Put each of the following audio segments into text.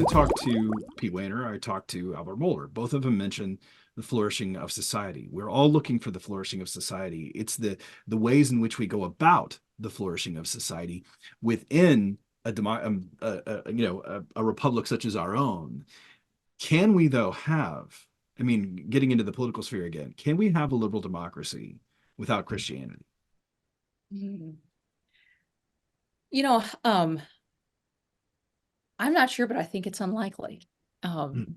talked to Pete Wehner, I talked to Albert Mohler. Both of them mentioned the flourishing of society. We're all looking for the flourishing of society. It's the ways in which we go about the flourishing of society within a republic such as our own. Can we, though, have, I mean, getting into the political sphere again, can we have a liberal democracy without Christianity? Mm. You know, I'm not sure, but I think it's unlikely. Mm.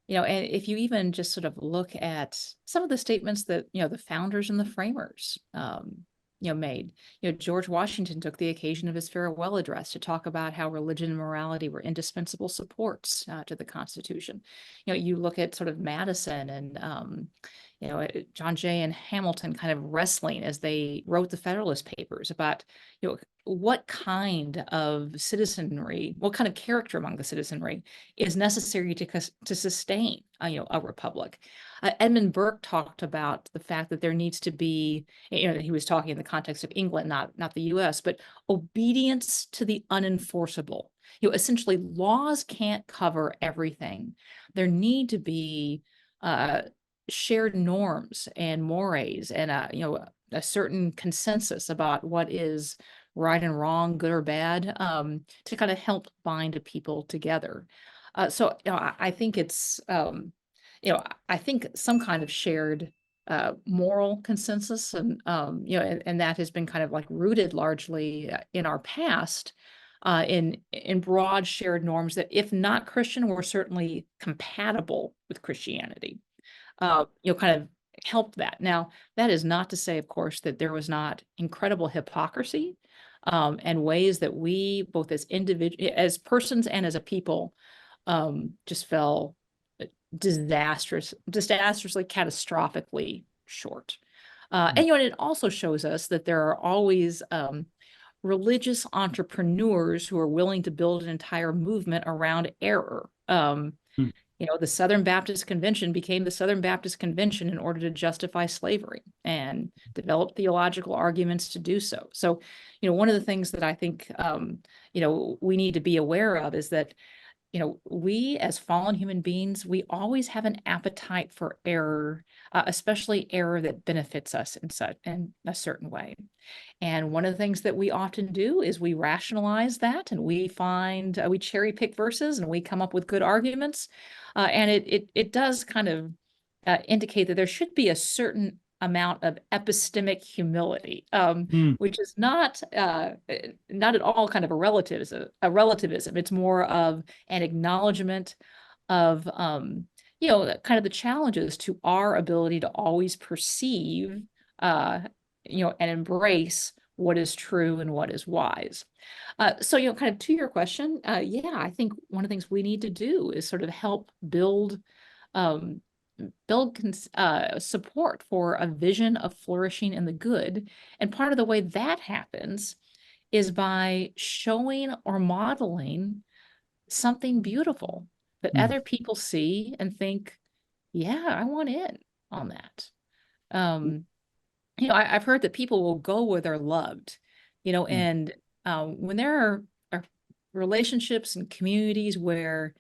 And if you even just sort of look at some of the statements that, the founders and the framers, made. George Washington took the occasion of his farewell address to talk about how religion and morality were indispensable supports to the Constitution. You look at sort of Madison and, John Jay and Hamilton kind of wrestling as they wrote the Federalist Papers about, what kind of citizenry, what kind of character among the citizenry is necessary to sustain, a republic. Edmund Burke talked about the fact that there needs to be, he was talking in the context of England, not the U.S., but obedience to the unenforceable. Essentially, laws can't cover everything. There need to be shared norms and mores and a certain consensus about what is right and wrong, good or bad, to kind of help bind people together. So I think it's I think some kind of shared moral consensus, and and that has been kind of like rooted largely in our past. In broad shared norms that, if not Christian, were certainly compatible with Christianity. Kind of helped that. Now, that is not to say, of course, that there was not incredible hypocrisy and ways that we, both as as persons and as a people, just fell disastrously, catastrophically short. And it also shows us that there are always religious entrepreneurs who are willing to build an entire movement around error. The Southern Baptist Convention became the Southern Baptist Convention in order to justify slavery and develop theological arguments to do so. So, one of the things that I think, we need to be aware of is that, we as fallen human beings, we always have an appetite for error, especially error that benefits us in a certain way. And one of the things that we often do is we rationalize that, and we cherry pick verses, and we come up with good arguments. And it does kind of indicate that there should be a certain amount of epistemic humility, which is not at all kind of a relativism. It's more of an acknowledgement of kind of the challenges to our ability to always perceive and embrace what is true and what is wise. So, kind of to your question, I think one of the things we need to do is sort of help build support for a vision of flourishing and the good. And part of the way that happens is by showing or modeling something beautiful that other people see and think, yeah, I want in on that. I've heard that people will go where they're loved, and when there are relationships and communities where,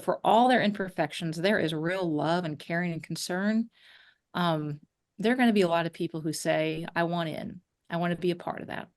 for all their imperfections, there is real love and caring and concern, there are going to be a lot of people who say, I want in. I want to be a part of that.